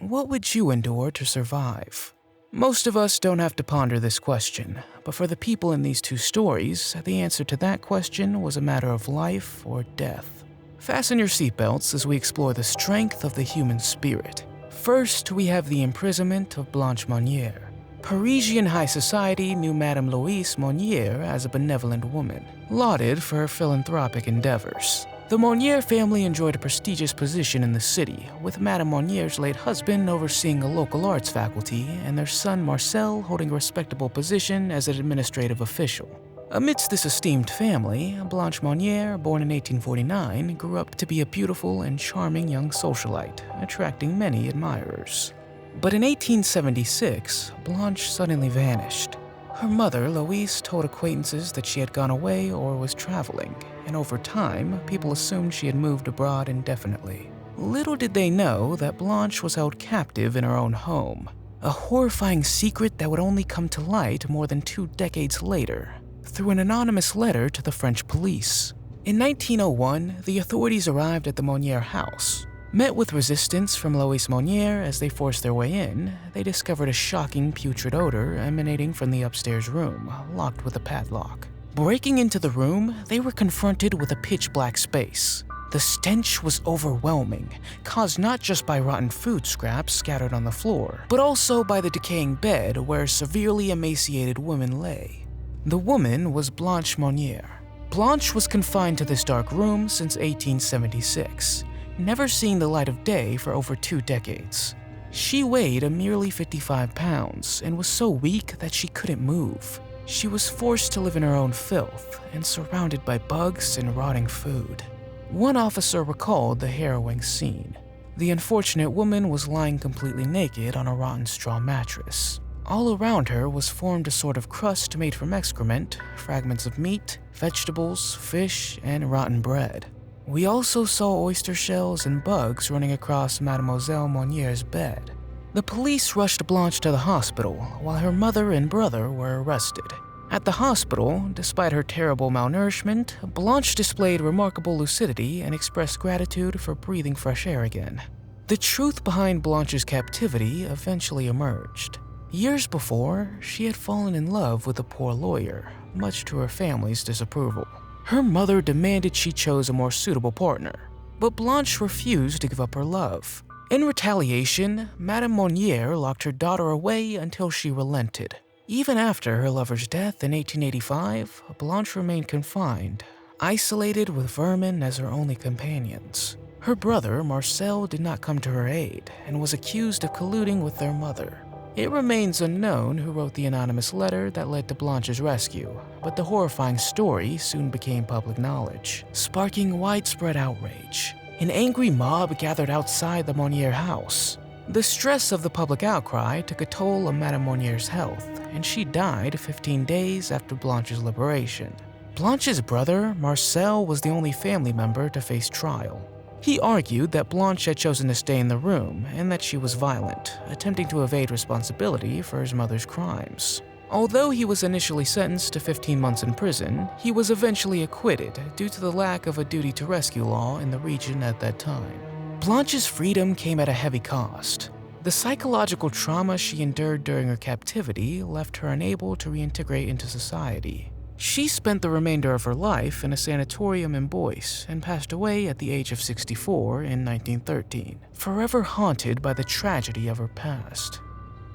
What would you endure to survive? Most of us don't have to ponder this question, but for the people in these two stories, the answer to that question was a matter of life or death. Fasten your seatbelts as we explore the strength of the human spirit. First, we have the imprisonment of Blanche Monnier. Parisian high society knew Madame Louise Monnier as a benevolent woman, lauded for her philanthropic endeavors. The Monnier family enjoyed a prestigious position in the city, with Madame Monnier's late husband overseeing a local arts faculty and their son Marcel holding a respectable position as an administrative official. Amidst this esteemed family, Blanche Monnier, born in 1849, grew up to be a beautiful and charming young socialite, attracting many admirers. But in 1876, Blanche suddenly vanished. Her mother, Louise, told acquaintances that she had gone away or was traveling, and over time, people assumed she had moved abroad indefinitely. Little did they know that Blanche was held captive in her own home, a horrifying secret that would only come to light more than 2 decades later, through an anonymous letter to the French police. In 1901, the authorities arrived at the Monnier house. Met with resistance from Louise Monnier as they forced their way in, they discovered a shocking putrid odor emanating from the upstairs room, locked with a padlock. Breaking into the room, they were confronted with a pitch-black space. The stench was overwhelming, caused not just by rotten food scraps scattered on the floor, but also by the decaying bed where a severely emaciated woman lay. The woman was Blanche Monnier. Blanche was confined to this dark room since 1876. Never seen the light of day for over 2 decades. She weighed a merely 55 pounds and was so weak that she couldn't move. She was forced to live in her own filth and surrounded by bugs and rotting food. One officer recalled the harrowing scene. The unfortunate woman was lying completely naked on a rotten straw mattress. All around her was formed a sort of crust made from excrement, fragments of meat, vegetables, fish, and rotten bread. We also saw oyster shells and bugs running across Mademoiselle Monnier's bed. The police rushed Blanche to the hospital, while her mother and brother were arrested. At the hospital, despite her terrible malnourishment, Blanche displayed remarkable lucidity and expressed gratitude for breathing fresh air again. The truth behind Blanche's captivity eventually emerged. Years before, she had fallen in love with a poor lawyer, much to her family's disapproval. Her mother demanded she chose a more suitable partner, but Blanche refused to give up her love. In retaliation, Madame Monnier locked her daughter away until she relented. Even after her lover's death in 1885, Blanche remained confined, isolated with vermin as her only companions. Her brother, Marcel, did not come to her aid and was accused of colluding with their mother. It remains unknown who wrote the anonymous letter that led to Blanche's rescue, but the horrifying story soon became public knowledge, sparking widespread outrage. An angry mob gathered outside the Monnier house. The stress of the public outcry took a toll on Madame Monnier's health, and she died 15 days after Blanche's liberation. Blanche's brother, Marcel, was the only family member to face trial. He argued that Blanche had chosen to stay in the room and that she was violent, attempting to evade responsibility for his mother's crimes. Although he was initially sentenced to 15 months in prison, he was eventually acquitted due to the lack of a duty to rescue law in the region at that time. Blanche's freedom came at a heavy cost. The psychological trauma she endured during her captivity left her unable to reintegrate into society. She spent the remainder of her life in a sanatorium in Boise and passed away at the age of 64 in 1913, forever haunted by the tragedy of her past.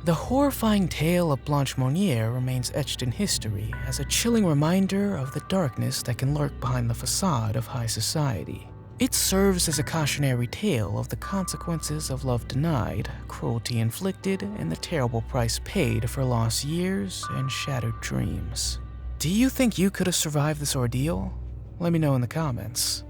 The horrifying tale of Blanche Monnier remains etched in history as a chilling reminder of the darkness that can lurk behind the facade of high society. It serves as a cautionary tale of the consequences of love denied, cruelty inflicted, and the terrible price paid for lost years and shattered dreams. Do you think you could have survived this ordeal? Let me know in the comments.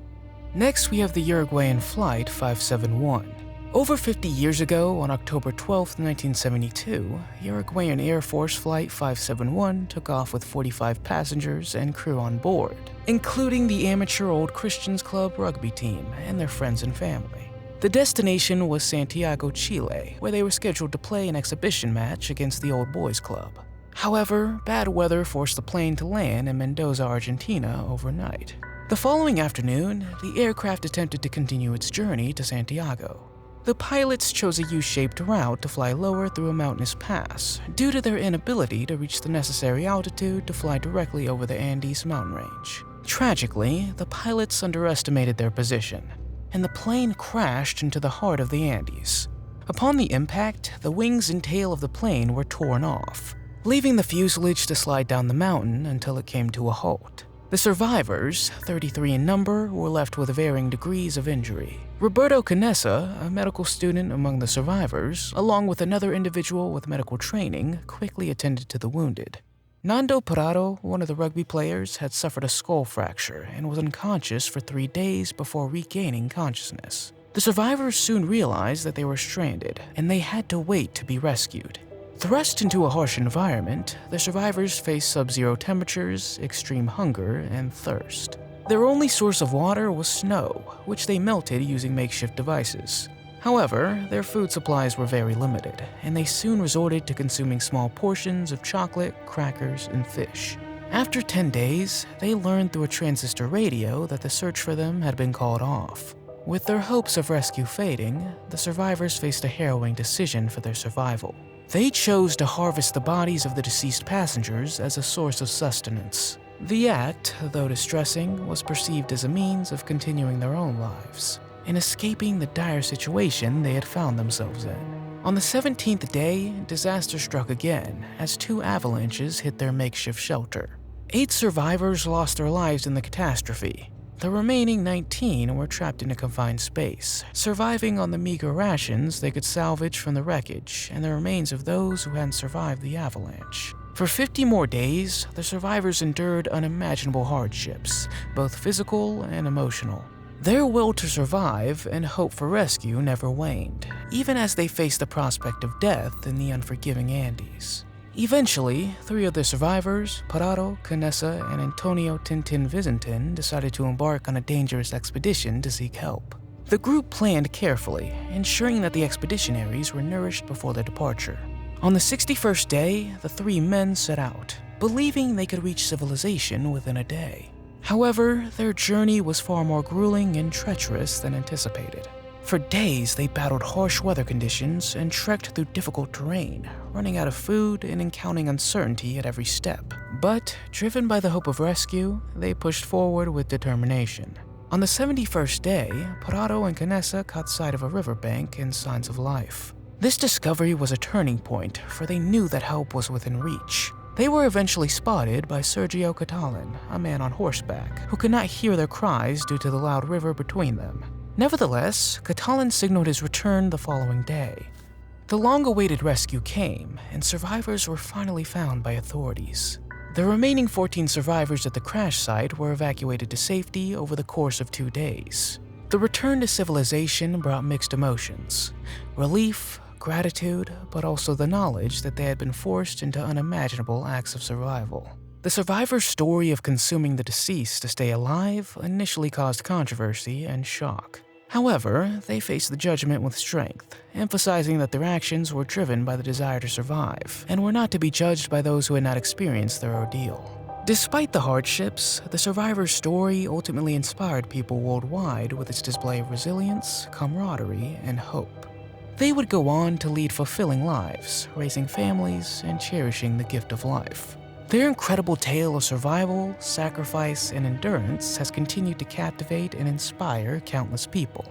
Next, we have the Uruguayan Flight 571. Over 50 years ago, on October 12, 1972, Uruguayan Air Force Flight 571 took off with 45 passengers and crew on board, including the amateur Old Christians Club rugby team and their friends and family. The destination was Santiago, Chile, where they were scheduled to play an exhibition match against the Old Boys Club. However, bad weather forced the plane to land in Mendoza, Argentina overnight. The following afternoon, the aircraft attempted to continue its journey to Santiago. The pilots chose a U-shaped route to fly lower through a mountainous pass due to their inability to reach the necessary altitude to fly directly over the Andes mountain range. Tragically, the pilots underestimated their position, and the plane crashed into the heart of the Andes. Upon the impact, the wings and tail of the plane were torn off, leaving the fuselage to slide down the mountain until it came to a halt. The survivors, 33 in number, were left with varying degrees of injury. Roberto Canessa, a medical student among the survivors, along with another individual with medical training, quickly attended to the wounded. Nando Parado, one of the rugby players, had suffered a skull fracture and was unconscious for 3 days before regaining consciousness. The survivors soon realized that they were stranded, and they had to wait to be rescued. Thrust into a harsh environment, the survivors faced sub-zero temperatures, extreme hunger, and thirst. Their only source of water was snow, which they melted using makeshift devices. However, their food supplies were very limited, and they soon resorted to consuming small portions of chocolate, crackers, and fish. After 10 days, they learned through a transistor radio that the search for them had been called off. With their hopes of rescue fading, the survivors faced a harrowing decision for their survival. They chose to harvest the bodies of the deceased passengers as a source of sustenance. The act, though distressing, was perceived as a means of continuing their own lives and escaping the dire situation they had found themselves in. On the 17th day, disaster struck again as 2 avalanches hit their makeshift shelter. 8 survivors lost their lives in the catastrophe. The remaining 19 were trapped in a confined space, surviving on the meager rations they could salvage from the wreckage and the remains of those who hadn't survived the avalanche. For 50 more days, the survivors endured unimaginable hardships, both physical and emotional. Their will to survive and hope for rescue never waned, even as they faced the prospect of death in the unforgiving Andes. Eventually, 3 of the survivors, Parado, Canessa, and Antonio Tintin Vicentin, decided to embark on a dangerous expedition to seek help. The group planned carefully, ensuring that the expeditionaries were nourished before their departure. On the 61st day, the 3 men set out, believing they could reach civilization within a day. However, their journey was far more grueling and treacherous than anticipated. For days, they battled harsh weather conditions and trekked through difficult terrain, running out of food and encountering uncertainty at every step. But, driven by the hope of rescue, they pushed forward with determination. On the 71st day, Parado and Canessa caught sight of a riverbank and signs of life. This discovery was a turning point, for they knew that help was within reach. They were eventually spotted by Sergio Catalan, a man on horseback, who could not hear their cries due to the loud river between them. Nevertheless, Catalan signaled his return the following day. The long-awaited rescue came, and survivors were finally found by authorities. The remaining 14 survivors at the crash site were evacuated to safety over the course of 2 days. The return to civilization brought mixed emotions: relief, gratitude, but also the knowledge that they had been forced into unimaginable acts of survival. The survivor's story of consuming the deceased to stay alive initially caused controversy and shock. However, they faced the judgment with strength, emphasizing that their actions were driven by the desire to survive and were not to be judged by those who had not experienced their ordeal. Despite the hardships, the survivor's story ultimately inspired people worldwide with its display of resilience, camaraderie, and hope. They would go on to lead fulfilling lives, raising families, and cherishing the gift of life. Their incredible tale of survival, sacrifice, and endurance has continued to captivate and inspire countless people,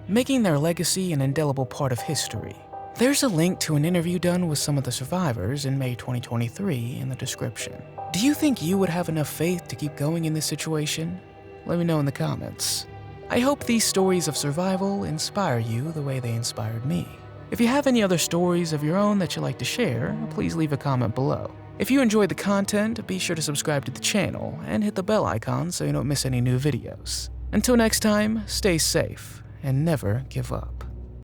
making their legacy an indelible part of history. There's a link to an interview done with some of the survivors in May 2023 in the description. Do you think you would have enough faith to keep going in this situation? Let me know in the comments. I hope these stories of survival inspire you the way they inspired me. If you have any other stories of your own that you'd like to share, please leave a comment below. If you enjoyed the content, be sure to subscribe to the channel and hit the bell icon so you don't miss any new videos. Until next time, stay safe and never give up.